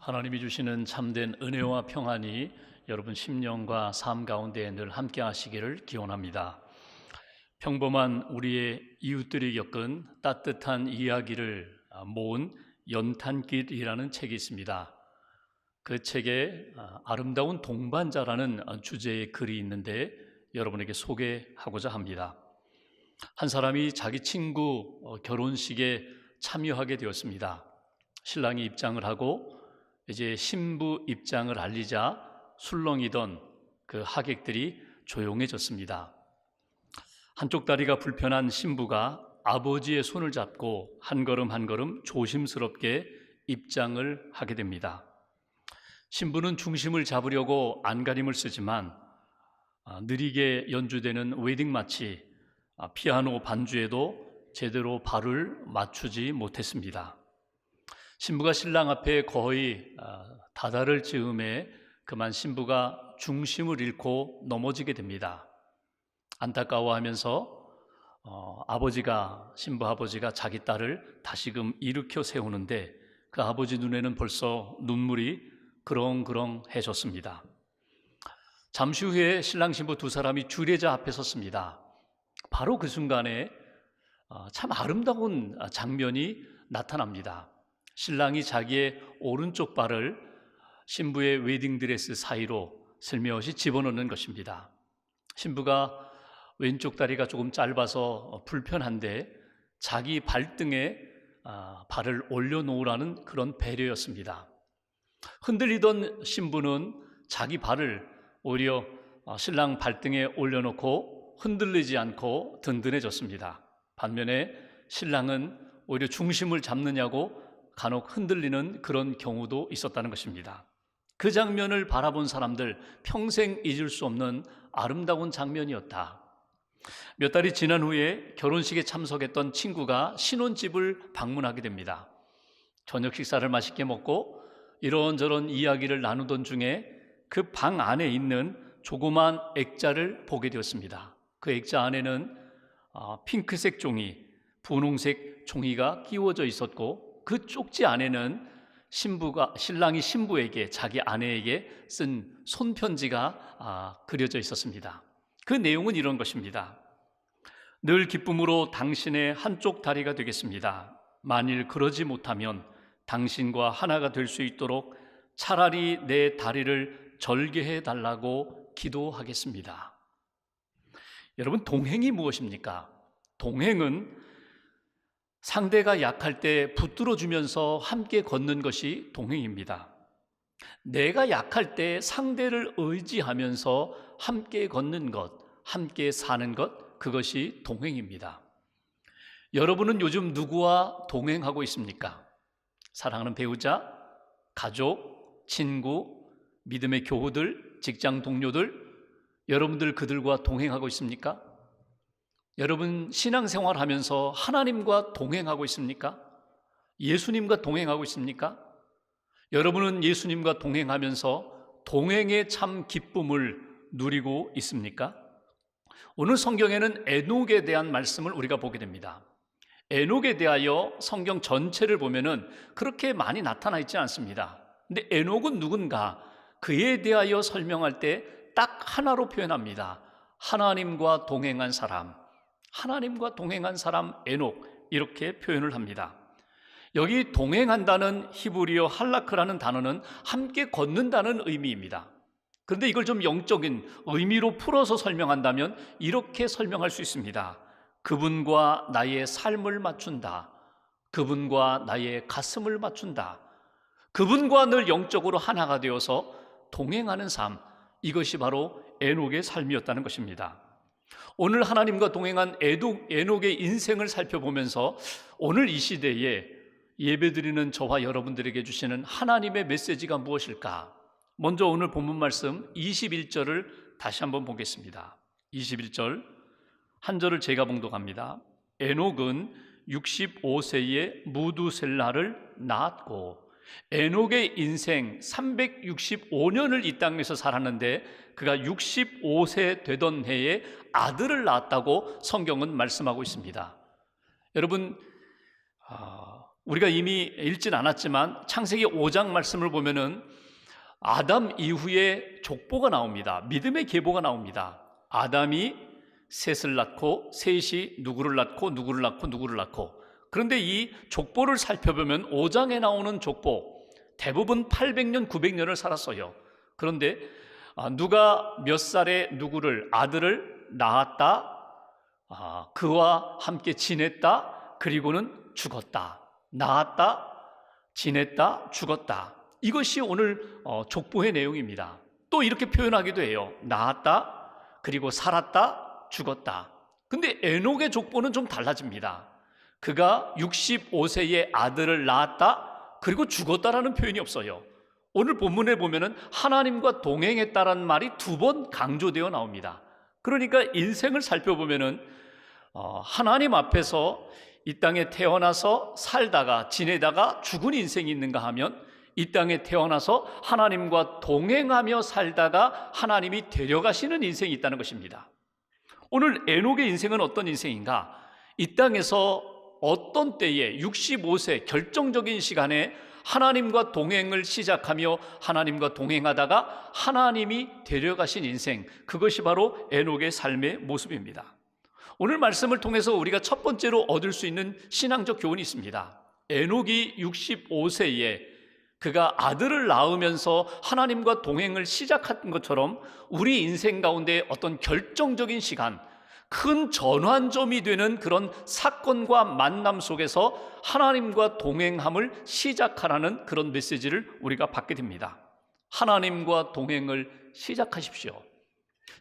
하나님이 주시는 참된 은혜와 평안이 여러분 심령과 삶 가운데 늘 함께 하시기를 기원합니다. 평범한 우리의 이웃들이 겪은 따뜻한 이야기를 모은 연탄길이라는 책이 있습니다. 그 책에 아름다운 동반자라는 주제의 글이 있는데 여러분에게 소개하고자 합니다. 한 사람이 자기 친구 결혼식에 참여하게 되었습니다. 신랑이 입장을 하고 이제 신부 입장을 알리자 술렁이던 그 하객들이 조용해졌습니다. 한쪽 다리가 불편한 신부가 아버지의 손을 잡고 한 걸음 한 걸음 조심스럽게 입장을 하게 됩니다. 신부는 중심을 잡으려고 안간힘을 쓰지만 느리게 연주되는 웨딩 마치 피아노 반주에도 제대로 발을 맞추지 못했습니다. 신부가 신랑 앞에 거의 다다를 즈음에 그만 신부가 중심을 잃고 넘어지게 됩니다. 안타까워하면서 신부 아버지가 자기 딸을 다시금 일으켜 세우는데 그 아버지 눈에는 벌써 눈물이 그렁그렁해졌습니다. 잠시 후에 신랑 신부 두 사람이 주례자 앞에 섰습니다. 바로 그 순간에 참 아름다운 장면이 나타납니다. 신랑이 자기의 오른쪽 발을 신부의 웨딩드레스 사이로 슬며시 집어넣는 것입니다. 신부가 왼쪽 다리가 조금 짧아서 불편한데 자기 발등에 발을 올려놓으라는 그런 배려였습니다. 흔들리던 신부는 자기 발을 오히려 신랑 발등에 올려놓고 흔들리지 않고 든든해졌습니다. 반면에 신랑은 오히려 중심을 잡느냐고 간혹 흔들리는 그런 경우도 있었다는 것입니다. 그 장면을 바라본 사람들 평생 잊을 수 없는 아름다운 장면이었다. 몇 달이 지난 후에 결혼식에 참석했던 친구가 신혼집을 방문하게 됩니다. 저녁 식사를 맛있게 먹고 이런저런 이야기를 나누던 중에 그 방 안에 있는 조그만 액자를 보게 되었습니다. 그 액자 안에는 핑크색 종이, 분홍색 종이가 끼워져 있었고 그 쪽지 안에는 신랑이 신부에게, 자기 아내에게 쓴 손편지가 그려져 있었습니다. 그 내용은 이런 것입니다. 늘 기쁨으로 당신의 한쪽 다리가 되겠습니다. 만일 그러지 못하면 당신과 하나가 될 수 있도록 차라리 내 다리를 절개해 달라고 기도하겠습니다. 여러분, 동행이 무엇입니까? 동행은 상대가 약할 때 붙들어주면서 함께 걷는 것이 동행입니다. 내가 약할 때 상대를 의지하면서 함께 걷는 것, 함께 사는 것, 그것이 동행입니다. 여러분은 요즘 누구와 동행하고 있습니까? 사랑하는 배우자, 가족, 친구, 믿음의 교우들, 직장 동료들, 여러분들 그들과 동행하고 있습니까? 여러분 신앙생활 하면서 하나님과 동행하고 있습니까? 예수님과 동행하고 있습니까? 여러분은 예수님과 동행하면서 동행의 참 기쁨을 누리고 있습니까? 오늘 성경에는 에녹에 대한 말씀을 우리가 보게 됩니다. 에녹에 대하여 성경 전체를 보면은 그렇게 많이 나타나 있지 않습니다. 근데 에녹은 누군가? 그에 대하여 설명할 때 딱 하나로 표현합니다. 하나님과 동행한 사람. 하나님과 동행한 사람 에녹, 이렇게 표현을 합니다. 여기 동행한다는 히브리어 할라크라는 단어는 함께 걷는다는 의미입니다. 그런데 이걸 좀 영적인 의미로 풀어서 설명한다면 이렇게 설명할 수 있습니다. 그분과 나의 삶을 맞춘다. 그분과 나의 가슴을 맞춘다. 그분과 늘 영적으로 하나가 되어서 동행하는 삶, 이것이 바로 에녹의 삶이었다는 것입니다. 오늘 하나님과 동행한 에녹의 인생을 살펴보면서 오늘 이 시대에 예배드리는 저와 여러분들에게 주시는 하나님의 메시지가 무엇일까? 먼저 오늘 본문 말씀 21절을 다시 한번 보겠습니다. 21절 한 절을 제가 봉독합니다. 에녹은 65세에 무두셀라를 낳았고, 에녹의 인생 365년을 이 땅에서 살았는데 그가 65세 되던 해에 아들을 낳았다고 성경은 말씀하고 있습니다. 여러분, 우리가 이미 읽진 않았지만 창세기 5장 말씀을 보면은 아담 이후에 족보가 나옵니다. 믿음의 계보가 나옵니다. 아담이 셋을 낳고 셋이 누구를 낳고 누구를 낳고 누구를 낳고, 그런데 이 족보를 살펴보면 5장에 나오는 족보 대부분 800년 900년을 살았어요. 그런데 누가 몇 살에 누구를 아들을 낳았다, 그와 함께 지냈다, 그리고는 죽었다. 낳았다, 지냈다, 죽었다. 이것이 오늘 족보의 내용입니다. 또 이렇게 표현하기도 해요. 낳았다, 그리고 살았다, 죽었다. 근데 에녹의 족보는 좀 달라집니다. 그가 65세에 아들을 낳았다, 그리고 죽었다라는 표현이 없어요. 오늘 본문에 보면은 하나님과 동행했다라는 말이 2번 강조되어 나옵니다. 그러니까 인생을 살펴보면은 하나님 앞에서 이 땅에 태어나서 살다가 지내다가 죽은 인생이 있는가 하면, 이 땅에 태어나서 하나님과 동행하며 살다가 하나님이 데려가시는 인생이 있다는 것입니다. 오늘 에녹의 인생은 어떤 인생인가? 이 땅에서 어떤 때에 65세 결정적인 시간에 하나님과 동행을 시작하며 하나님과 동행하다가 하나님이 데려가신 인생, 그것이 바로 에녹의 삶의 모습입니다. 오늘 말씀을 통해서 우리가 첫 번째로 얻을 수 있는 신앙적 교훈이 있습니다. 에녹이 65세에 그가 아들을 낳으면서 하나님과 동행을 시작한 것처럼 우리 인생 가운데 어떤 결정적인 시간, 큰 전환점이 되는 그런 사건과 만남 속에서 하나님과 동행함을 시작하라는 그런 메시지를 우리가 받게 됩니다. 하나님과 동행을 시작하십시오.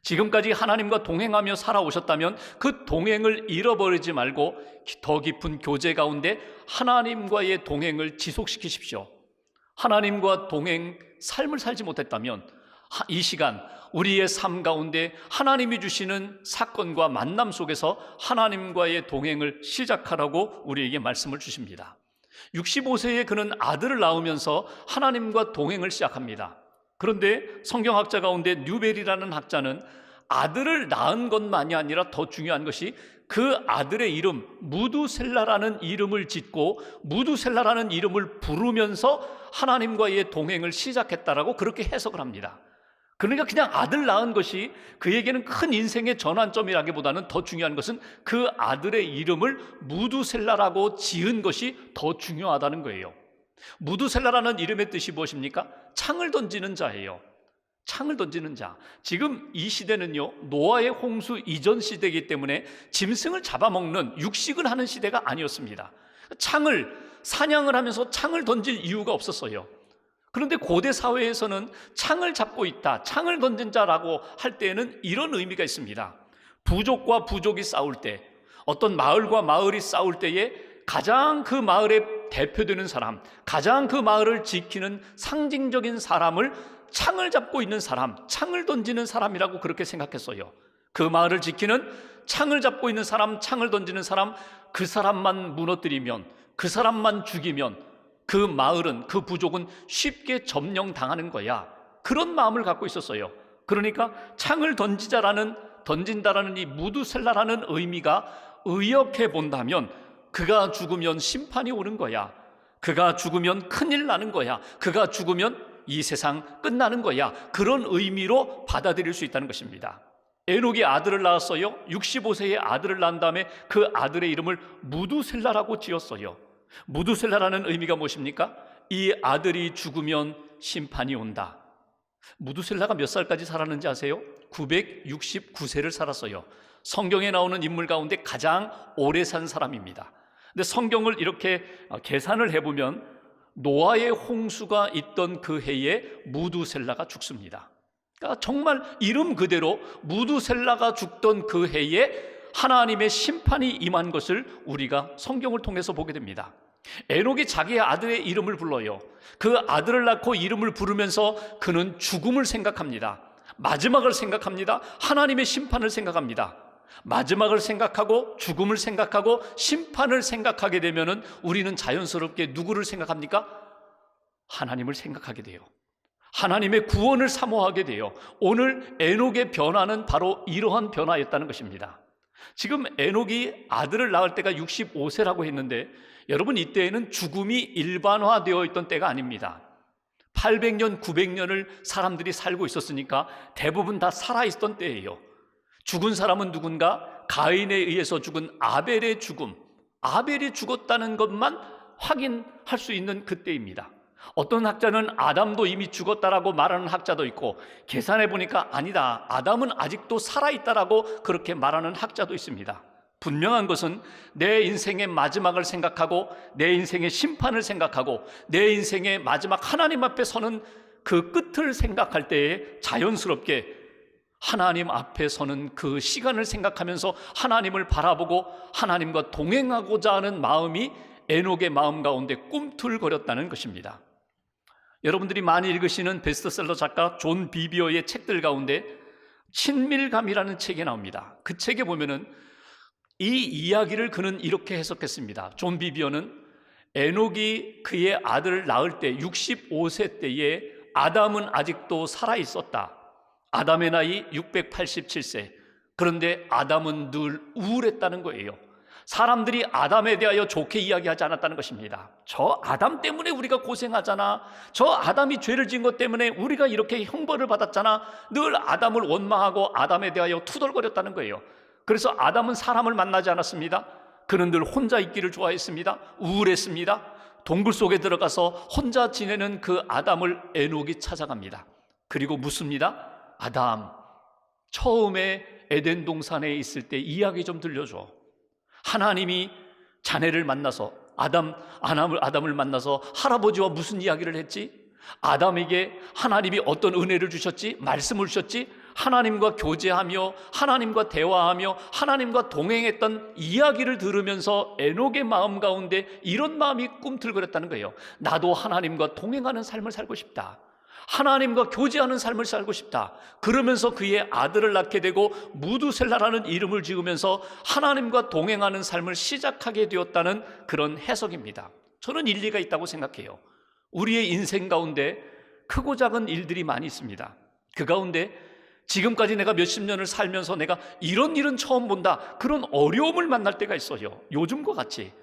지금까지 하나님과 동행하며 살아오셨다면 그 동행을 잃어버리지 말고 더 깊은 교제 가운데 하나님과의 동행을 지속시키십시오. 하나님과 동행 삶을 살지 못했다면 이 시간 우리의 삶 가운데 하나님이 주시는 사건과 만남 속에서 하나님과의 동행을 시작하라고 우리에게 말씀을 주십니다. 65세에 그는 아들을 낳으면서 하나님과 동행을 시작합니다. 그런데 성경학자 가운데 뉴벨이라는 학자는 아들을 낳은 것만이 아니라 더 중요한 것이 그 아들의 이름 무두셀라라는 이름을 짓고 무두셀라라는 이름을 부르면서 하나님과의 동행을 시작했다라고 그렇게 해석을 합니다. 그러니까 그냥 아들 낳은 것이 그에게는 큰 인생의 전환점이라기보다는 더 중요한 것은 그 아들의 이름을 무두셀라라고 지은 것이 더 중요하다는 거예요. 무두셀라라는 이름의 뜻이 무엇입니까? 창을 던지는 자예요. 창을 던지는 자. 지금 이 시대는요, 노아의 홍수 이전 시대이기 때문에 짐승을 잡아먹는 육식을 하는 시대가 아니었습니다. 사냥을 하면서 창을 던질 이유가 없었어요. 그런데 고대 사회에서는 창을 잡고 있다, 창을 던진 자라고 할 때에는 이런 의미가 있습니다. 부족과 부족이 싸울 때, 어떤 마을과 마을이 싸울 때에 가장 그 마을의 대표되는 사람, 가장 그 마을을 지키는 상징적인 사람을 창을 잡고 있는 사람, 창을 던지는 사람이라고 그렇게 생각했어요. 그 마을을 지키는 창을 잡고 있는 사람, 창을 던지는 사람, 그 사람만 무너뜨리면, 그 사람만 죽이면 그 마을은, 그 부족은 쉽게 점령당하는 거야. 그런 마음을 갖고 있었어요. 그러니까 창을 던진다라는 이 무두셀라라는 의미가 의역해 본다면 그가 죽으면 심판이 오는 거야. 그가 죽으면 큰일 나는 거야. 그가 죽으면 이 세상 끝나는 거야. 그런 의미로 받아들일 수 있다는 것입니다. 에녹이 아들을 낳았어요. 65세에 아들을 낳은 다음에 그 아들의 이름을 무두셀라라고 지었어요. 무두셀라라는 의미가 무엇입니까? 이 아들이 죽으면 심판이 온다. 무두셀라가 몇 살까지 살았는지 아세요? 969세를 살았어요. 성경에 나오는 인물 가운데 가장 오래 산 사람입니다. 근데 성경을 이렇게 계산을 해보면 노아의 홍수가 있던 그 해에 무두셀라가 죽습니다. 그러니까 정말 이름 그대로 무두셀라가 죽던 그 해에 하나님의 심판이 임한 것을 우리가 성경을 통해서 보게 됩니다. 에녹이 자기의 아들의 이름을 불러요. 그 아들을 낳고 이름을 부르면서 그는 죽음을 생각합니다. 마지막을 생각합니다. 하나님의 심판을 생각합니다. 마지막을 생각하고 죽음을 생각하고 심판을 생각하게 되면은 우리는 자연스럽게 누구를 생각합니까? 하나님을 생각하게 돼요. 하나님의 구원을 사모하게 돼요. 오늘 에녹의 변화는 바로 이러한 변화였다는 것입니다. 지금 에녹이 아들을 낳을 때가 65세라고 했는데 여러분, 이때에는 죽음이 일반화되어 있던 때가 아닙니다. 800년, 900년을 사람들이 살고 있었으니까 대부분 다 살아있던 때예요. 죽은 사람은 누군가? 가인에 의해서 죽은 아벨의 죽음, 아벨이 죽었다는 것만 확인할 수 있는 그때입니다. 어떤 학자는 아담도 이미 죽었다라고 말하는 학자도 있고, 계산해 보니까 아니다, 아담은 아직도 살아있다라고 그렇게 말하는 학자도 있습니다. 분명한 것은 내 인생의 마지막을 생각하고 내 인생의 심판을 생각하고 내 인생의 마지막 하나님 앞에 서는 그 끝을 생각할 때에 자연스럽게 하나님 앞에 서는 그 시간을 생각하면서 하나님을 바라보고 하나님과 동행하고자 하는 마음이 에녹의 마음 가운데 꿈틀거렸다는 것입니다. 여러분들이 많이 읽으시는 베스트셀러 작가 존 비비어의 책들 가운데 친밀감이라는 책이 나옵니다. 그 책에 보면은 이 이야기를 그는 이렇게 해석했습니다. 존 비비어는 에녹이 그의 아들을 낳을 때 65세 때에 아담은 아직도 살아있었다. 아담의 나이 687세. 그런데 아담은 늘 우울했다는 거예요. 사람들이 아담에 대하여 좋게 이야기하지 않았다는 것입니다. 저 아담 때문에 우리가 고생하잖아. 저 아담이 죄를 지은 것 때문에 우리가 이렇게 형벌을 받았잖아. 늘 아담을 원망하고 아담에 대하여 투덜거렸다는 거예요. 그래서 아담은 사람을 만나지 않았습니다. 그는 늘 혼자 있기를 좋아했습니다. 우울했습니다. 동굴 속에 들어가서 혼자 지내는 그 아담을 에녹이 찾아갑니다. 그리고 묻습니다. 아담, 처음에 에덴 동산에 있을 때 이야기 좀 들려줘. 하나님이 자네를 만나서 아담을 만나서 할아버지와 무슨 이야기를 했지? 아담에게 하나님이 어떤 은혜를 주셨지? 말씀을 주셨지? 하나님과 교제하며 하나님과 대화하며 하나님과 동행했던 이야기를 들으면서 에녹의 마음 가운데 이런 마음이 꿈틀거렸다는 거예요. 나도 하나님과 동행하는 삶을 살고 싶다. 하나님과 교제하는 삶을 살고 싶다. 그러면서 그의 아들을 낳게 되고 무두셀라라는 이름을 지으면서 하나님과 동행하는 삶을 시작하게 되었다는 그런 해석입니다. 저는 일리가 있다고 생각해요. 우리의 인생 가운데 크고 작은 일들이 많이 있습니다. 그 가운데 지금까지 내가 몇십 년을 살면서 내가 이런 일은 처음 본다, 그런 어려움을 만날 때가 있어요. 요즘과 같이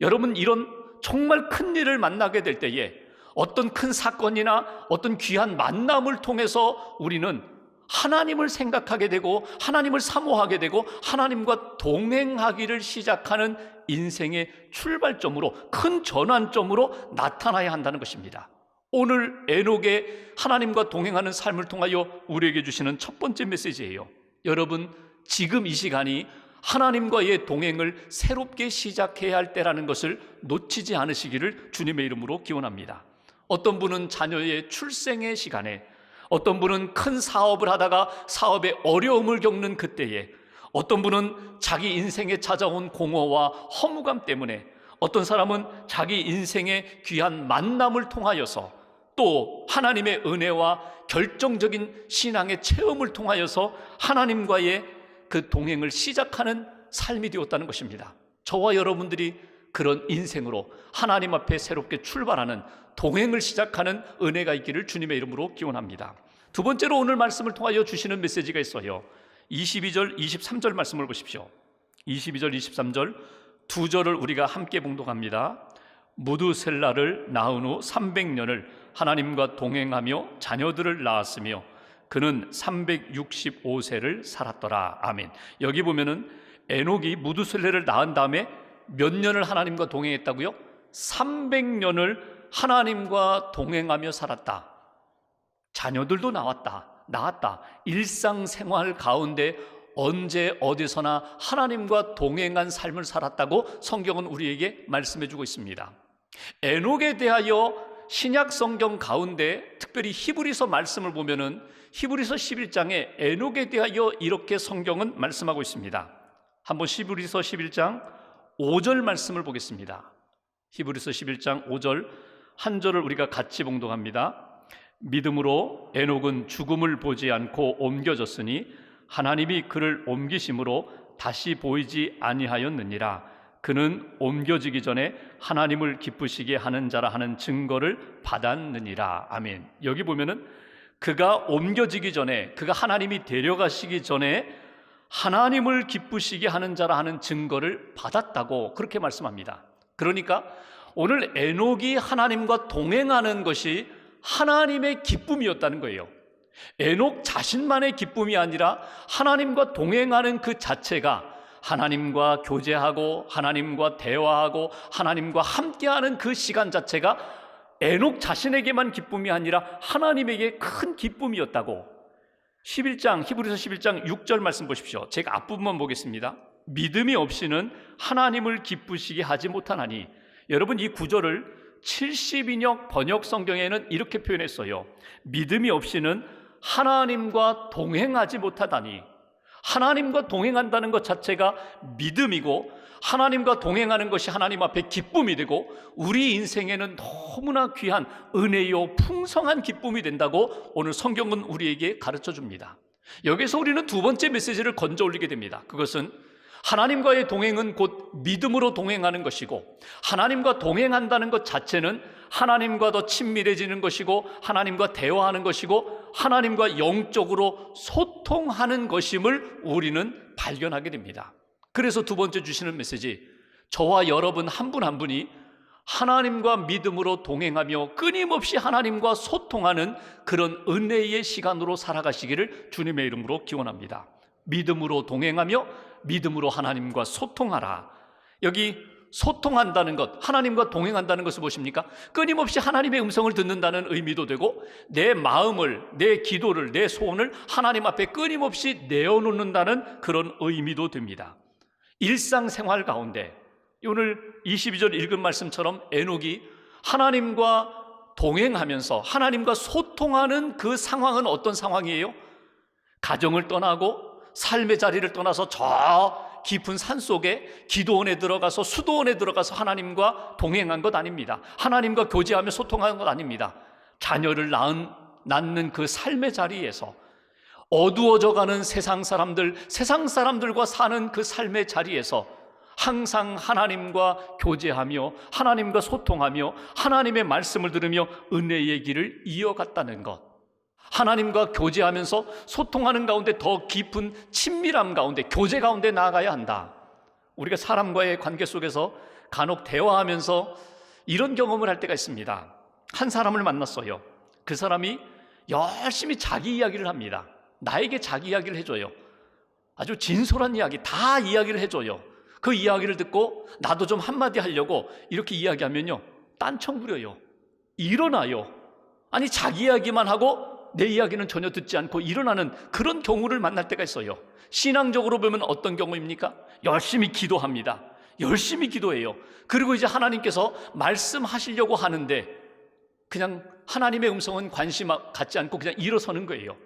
여러분, 이런 정말 큰 일을 만나게 될 때에 어떤 큰 사건이나 어떤 귀한 만남을 통해서 우리는 하나님을 생각하게 되고 하나님을 사모하게 되고 하나님과 동행하기를 시작하는 인생의 출발점으로, 큰 전환점으로 나타나야 한다는 것입니다. 오늘 에녹의 하나님과 동행하는 삶을 통하여 우리에게 주시는 첫 번째 메시지예요. 여러분, 지금 이 시간이 하나님과의 동행을 새롭게 시작해야 할 때라는 것을 놓치지 않으시기를 주님의 이름으로 기원합니다. 어떤 분은 자녀의 출생의 시간에, 어떤 분은 큰 사업을 하다가 사업에 어려움을 겪는 그때에, 어떤 분은 자기 인생에 찾아온 공허와 허무감 때문에, 어떤 사람은 자기 인생의 귀한 만남을 통하여서, 또 하나님의 은혜와 결정적인 신앙의 체험을 통하여서 하나님과의 그 동행을 시작하는 삶이 되었다는 것입니다. 저와 여러분들이 그런 인생으로 하나님 앞에 새롭게 출발하는, 동행을 시작하는 은혜가 있기를 주님의 이름으로 기원합니다. 두 번째로 오늘 말씀을 통하여 주시는 메시지가 있어요. 22절, 23절 말씀을 보십시오. 22절, 23절 두 절을 우리가 함께 봉독합니다. 무두셀라를 낳은 후 300년을 하나님과 동행하며 자녀들을 낳았으며 그는 365세를 살았더라. 아멘. 여기 보면은 에녹이 무두셀라를 낳은 다음에 몇 년을 하나님과 동행했다고요? 300년을 하나님과 동행하며 살았다. 자녀들도 낳았다. 일상생활 가운데 언제 어디서나 하나님과 동행한 삶을 살았다고 성경은 우리에게 말씀해주고 있습니다. 에녹에 대하여 신약 성경 가운데 특별히 히브리서 말씀을 보면은 히브리서 11장에 에녹에 대하여 이렇게 성경은 말씀하고 있습니다. 한번 히브리서 11장 5절 말씀을 보겠습니다. 히브리서 11장 5절 한 절을 우리가 같이 봉독합니다. 믿음으로 에녹은 죽음을 보지 않고 옮겨졌으니 하나님이 그를 옮기심으로 다시 보이지 아니하였느니라. 그는 옮겨지기 전에 하나님을 기쁘시게 하는 자라 하는 증거를 받았느니라. 아멘. 여기 보면은 그가 옮겨지기 전에, 그가 하나님이 데려가시기 전에 하나님을 기쁘시게 하는 자라 하는 증거를 받았다고 그렇게 말씀합니다. 그러니까 오늘 에녹이 하나님과 동행하는 것이 하나님의 기쁨이었다는 거예요. 에녹 자신만의 기쁨이 아니라 하나님과 동행하는 그 자체가 하나님과 교제하고 하나님과 대화하고 하나님과 함께하는 그 시간 자체가 에녹 자신에게만 기쁨이 아니라 하나님에게 큰 기쁨이었다고. 11장 히브리서 11장 6절 말씀 보십시오. 제가 앞부분만 보겠습니다. 믿음이 없이는 하나님을 기쁘시게 하지 못하나니. 여러분, 이 구절을 70인역 번역 성경에는 이렇게 표현했어요. 믿음이 없이는 하나님과 동행하지 못하다니. 하나님과 동행한다는 것 자체가 믿음이고 하나님과 동행하는 것이 하나님 앞에 기쁨이 되고 우리 인생에는 너무나 귀한 은혜요 풍성한 기쁨이 된다고 오늘 성경은 우리에게 가르쳐 줍니다. 여기서 우리는 두 번째 메시지를 건져 올리게 됩니다. 그것은 하나님과의 동행은 곧 믿음으로 동행하는 것이고 하나님과 동행한다는 것 자체는 하나님과 더 친밀해지는 것이고 하나님과 대화하는 것이고 하나님과 영적으로 소통하는 것임을 우리는 발견하게 됩니다. 그래서 두 번째 주시는 메시지, 저와 여러분 한 분 한 분이 하나님과 믿음으로 동행하며 끊임없이 하나님과 소통하는 그런 은혜의 시간으로 살아가시기를 주님의 이름으로 기원합니다. 믿음으로 동행하며 믿음으로 하나님과 소통하라. 여기 소통한다는 것, 하나님과 동행한다는 것을 보십니까? 끊임없이 하나님의 음성을 듣는다는 의미도 되고 내 마음을, 내 기도를, 내 소원을 하나님 앞에 끊임없이 내어놓는다는 그런 의미도 됩니다. 일상생활 가운데 오늘 22절 읽은 말씀처럼 에녹이 하나님과 동행하면서 하나님과 소통하는 그 상황은 어떤 상황이에요? 가정을 떠나고 삶의 자리를 떠나서 저 깊은 산속에 기도원에 들어가서 수도원에 들어가서 하나님과 동행한 것 아닙니다. 하나님과 교제하며 소통하는 것 아닙니다. 자녀를 낳는 그 삶의 자리에서 어두워져가는 세상 사람들과 사는 그 삶의 자리에서 항상 하나님과 교제하며 하나님과 소통하며 하나님의 말씀을 들으며 은혜의 길을 이어갔다는 것. 하나님과 교제하면서 소통하는 가운데 더 깊은 친밀함 가운데, 교제 가운데 나아가야 한다. 우리가 사람과의 관계 속에서 간혹 대화하면서 이런 경험을 할 때가 있습니다. 한 사람을 만났어요. 그 사람이 열심히 자기 이야기를 합니다. 나에게 자기 이야기를 해줘요. 아주 진솔한 이야기 다 이야기를 해줘요. 그 이야기를 듣고 나도 좀 한마디 하려고 이렇게 이야기하면요, 딴청 부려요. 일어나요. 아니, 자기 이야기만 하고 내 이야기는 전혀 듣지 않고 일어나는 그런 경우를 만날 때가 있어요. 신앙적으로 보면 어떤 경우입니까? 열심히 기도합니다. 열심히 기도해요. 그리고 이제 하나님께서 말씀하시려고 하는데 그냥 하나님의 음성은 관심 갖지 않고 그냥 일어서는 거예요.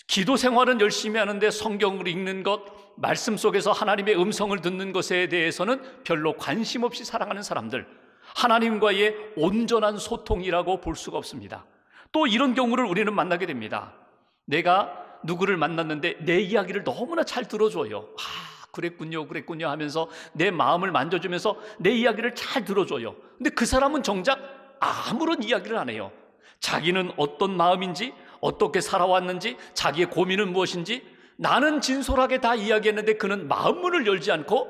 기도 생활은 열심히 하는데 성경을 읽는 것, 말씀 속에서 하나님의 음성을 듣는 것에 대해서는 별로 관심 없이 살아가는 사람들, 하나님과의 온전한 소통이라고 볼 수가 없습니다. 또 이런 경우를 우리는 만나게 됩니다. 내가 누구를 만났는데 내 이야기를 너무나 잘 들어줘요. 그랬군요 하면서 내 마음을 만져주면서 내 이야기를 잘 들어줘요. 근데 그 사람은 정작 아무런 이야기를 안 해요. 자기는 어떤 마음인지, 어떻게 살아왔는지, 자기의 고민은 무엇인지 나는 진솔하게 다 이야기했는데 그는 마음문을 열지 않고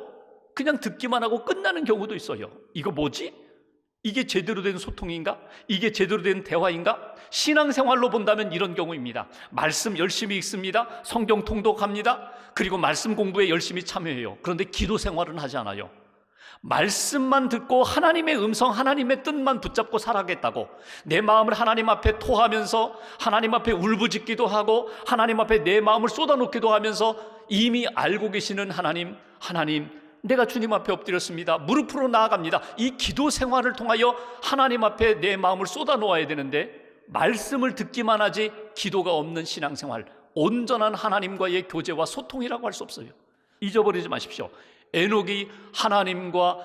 그냥 듣기만 하고 끝나는 경우도 있어요. 이거 뭐지? 이게 제대로 된 소통인가? 이게 제대로 된 대화인가? 신앙생활로 본다면 이런 경우입니다. 말씀 열심히 읽습니다. 성경 통독합니다. 그리고 말씀 공부에 열심히 참여해요. 그런데 기도 생활은 하지 않아요. 말씀만 듣고 하나님의 음성, 하나님의 뜻만 붙잡고 살아가겠다고 내 마음을 하나님 앞에 토하면서 하나님 앞에 울부짖기도 하고 하나님 앞에 내 마음을 쏟아놓기도 하면서 이미 알고 계시는 하나님, 내가 주님 앞에 엎드렸습니다. 무릎으로 나아갑니다. 이 기도 생활을 통하여 하나님 앞에 내 마음을 쏟아놓아야 되는데 말씀을 듣기만 하지 기도가 없는 신앙생활, 온전한 하나님과의 교제와 소통이라고 할 수 없어요. 잊어버리지 마십시오. 에녹이 하나님과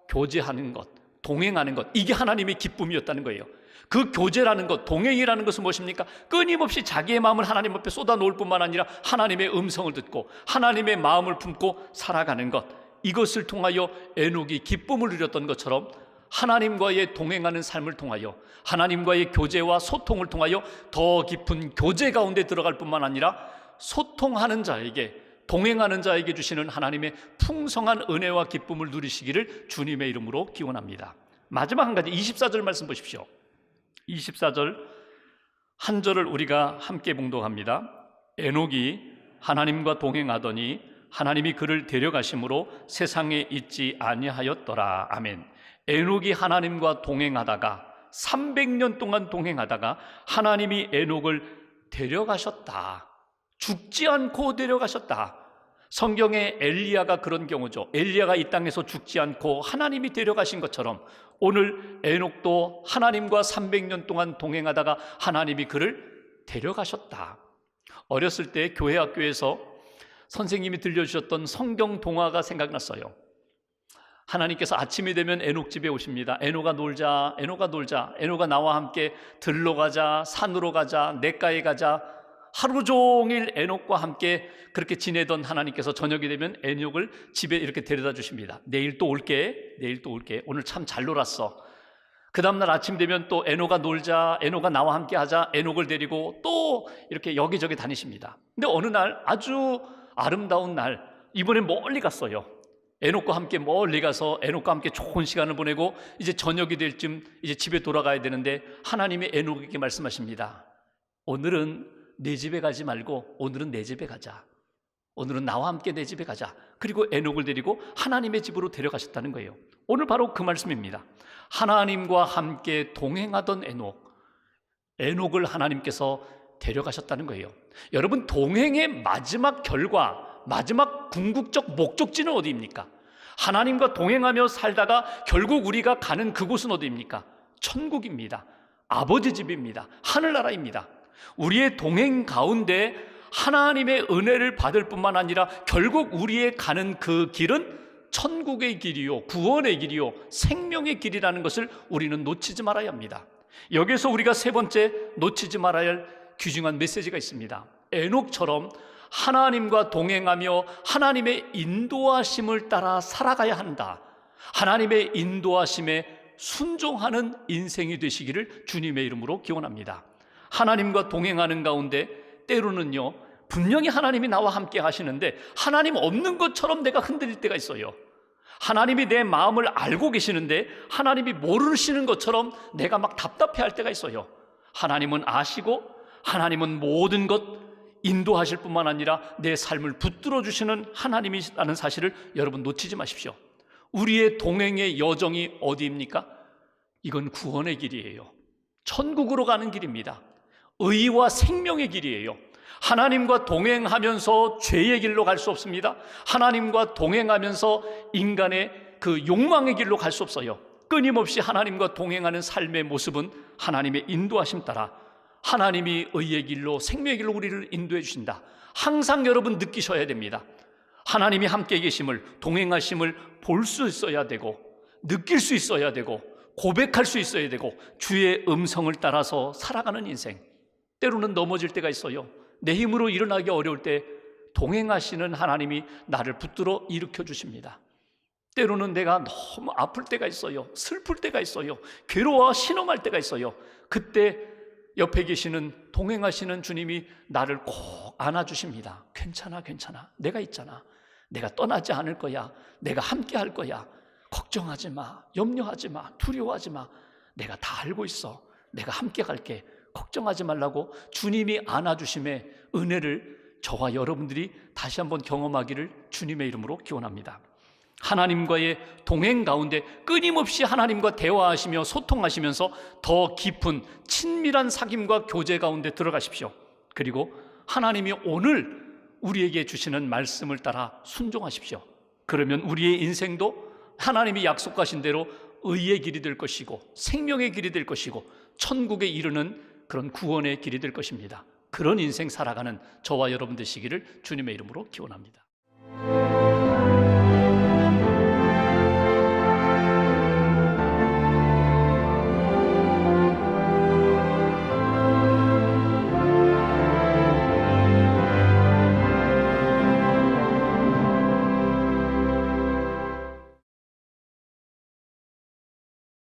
교제하는 것, 동행하는 것, 이게 하나님의 기쁨이었다는 거예요. 그 교제라는 것, 동행이라는 것은 무엇입니까? 끊임없이 자기의 마음을 하나님 앞에 쏟아놓을 뿐만 아니라 하나님의 음성을 듣고 하나님의 마음을 품고 살아가는 것, 이것을 통하여 에녹이 기쁨을 누렸던 것처럼 하나님과의 동행하는 삶을 통하여 하나님과의 교제와 소통을 통하여 더 깊은 교제 가운데 들어갈 뿐만 아니라 소통하는 자에게 동행하는 자에게 주시는 하나님의 풍성한 은혜와 기쁨을 누리시기를 주님의 이름으로 기원합니다. 마지막 한 가지 24절 말씀 보십시오. 24절 한 절을 우리가 함께 봉독합니다. 에녹이 하나님과 동행하더니 하나님이 그를 데려가심으로 세상에 있지 아니하였더라. 아멘. 에녹이 하나님과 동행하다가 300년 동안 동행하다가 하나님이 에녹을 데려가셨다. 죽지 않고 데려가셨다. 성경에 엘리야가 그런 경우죠. 엘리야가 이 땅에서 죽지 않고 하나님이 데려가신 것처럼 오늘 에녹도 하나님과 300년 동안 동행하다가 하나님이 그를 데려가셨다. 어렸을 때 교회 학교에서 선생님이 들려주셨던 성경 동화가 생각났어요. 하나님께서 아침이 되면 에녹 집에 오십니다. 에녹아 놀자, 에녹아 놀자, 에녹아 나와 함께 들로 가자, 산으로 가자, 냇가에 가자. 하루 종일 에녹과 함께 그렇게 지내던 하나님께서 저녁이 되면 에녹을 집에 이렇게 데려다 주십니다. 내일 또 올게, 내일 또 올게. 오늘 참 잘 놀았어. 그 다음날 아침 되면 또 에녹아 놀자, 에녹아 나와 함께 하자, 에녹을 데리고 또 이렇게 여기저기 다니십니다. 근데 어느 날 아주 아름다운 날, 이번엔 멀리 갔어요. 에녹과 함께 멀리 가서 에녹과 함께 좋은 시간을 보내고 이제 저녁이 될 쯤 이제 집에 돌아가야 되는데 하나님이 에녹에게 말씀하십니다. 오늘은 내 집에 가지 말고 오늘은 내 집에 가자. 오늘은 나와 함께 내 집에 가자. 그리고 에녹을 데리고 하나님의 집으로 데려가셨다는 거예요. 오늘 바로 그 말씀입니다. 하나님과 함께 동행하던 에녹을 하나님께서 데려가셨다는 거예요. 여러분, 동행의 마지막 결과, 마지막 궁극적 목적지는 어디입니까? 하나님과 동행하며 살다가 결국 우리가 가는 그곳은 어디입니까? 천국입니다. 아버지 집입니다. 하늘나라입니다. 우리의 동행 가운데 하나님의 은혜를 받을 뿐만 아니라 결국 우리의 가는 그 길은 천국의 길이요, 구원의 길이요, 생명의 길이라는 것을 우리는 놓치지 말아야 합니다. 여기서 우리가 세 번째 놓치지 말아야 할 귀중한 메시지가 있습니다. 에녹처럼 하나님과 동행하며 하나님의 인도하심을 따라 살아가야 한다. 하나님의 인도하심에 순종하는 인생이 되시기를 주님의 이름으로 기원합니다. 하나님과 동행하는 가운데 때로는요, 분명히 하나님이 나와 함께 하시는데 하나님 없는 것처럼 내가 흔들릴 때가 있어요. 하나님이 내 마음을 알고 계시는데 하나님이 모르시는 것처럼 내가 막 답답해할 때가 있어요. 하나님은 아시고 하나님은 모든 것 인도하실 뿐만 아니라 내 삶을 붙들어 주시는 하나님이라는 사실을 여러분 놓치지 마십시오. 우리의 동행의 여정이 어디입니까? 이건 구원의 길이에요. 천국으로 가는 길입니다. 의와 생명의 길이에요. 하나님과 동행하면서 죄의 길로 갈 수 없습니다. 하나님과 동행하면서 인간의 그 욕망의 길로 갈 수 없어요. 끊임없이 하나님과 동행하는 삶의 모습은 하나님의 인도하심 따라 하나님이 의의 길로 생명의 길로 우리를 인도해 주신다. 항상 여러분 느끼셔야 됩니다. 하나님이 함께 계심을, 동행하심을 볼 수 있어야 되고 느낄 수 있어야 되고 고백할 수 있어야 되고 주의 음성을 따라서 살아가는 인생. 때로는 넘어질 때가 있어요. 내 힘으로 일어나기 어려울 때 동행하시는 하나님이 나를 붙들어 일으켜 주십니다. 때로는 내가 너무 아플 때가 있어요. 슬플 때가 있어요. 괴로워 신음할 때가 있어요. 그때 옆에 계시는 동행하시는 주님이 나를 꼭 안아주십니다. 괜찮아, 괜찮아. 내가 있잖아. 내가 떠나지 않을 거야. 내가 함께 할 거야. 걱정하지 마. 염려하지 마. 두려워하지 마. 내가 다 알고 있어. 내가 함께 갈게. 걱정하지 말라고 주님이 안아주심의 은혜를 저와 여러분들이 다시 한번 경험하기를 주님의 이름으로 기원합니다. 하나님과의 동행 가운데 끊임없이 하나님과 대화하시며 소통하시면서 더 깊은 친밀한 사귐과 교제 가운데 들어가십시오. 그리고 하나님이 오늘 우리에게 주시는 말씀을 따라 순종하십시오. 그러면 우리의 인생도 하나님이 약속하신 대로 의의 길이 될 것이고 생명의 길이 될 것이고 천국에 이르는 그런 구원의 길이 될 것입니다. 그런 인생 살아가는 저와 여러분 되시기를 주님의 이름으로 기원합니다.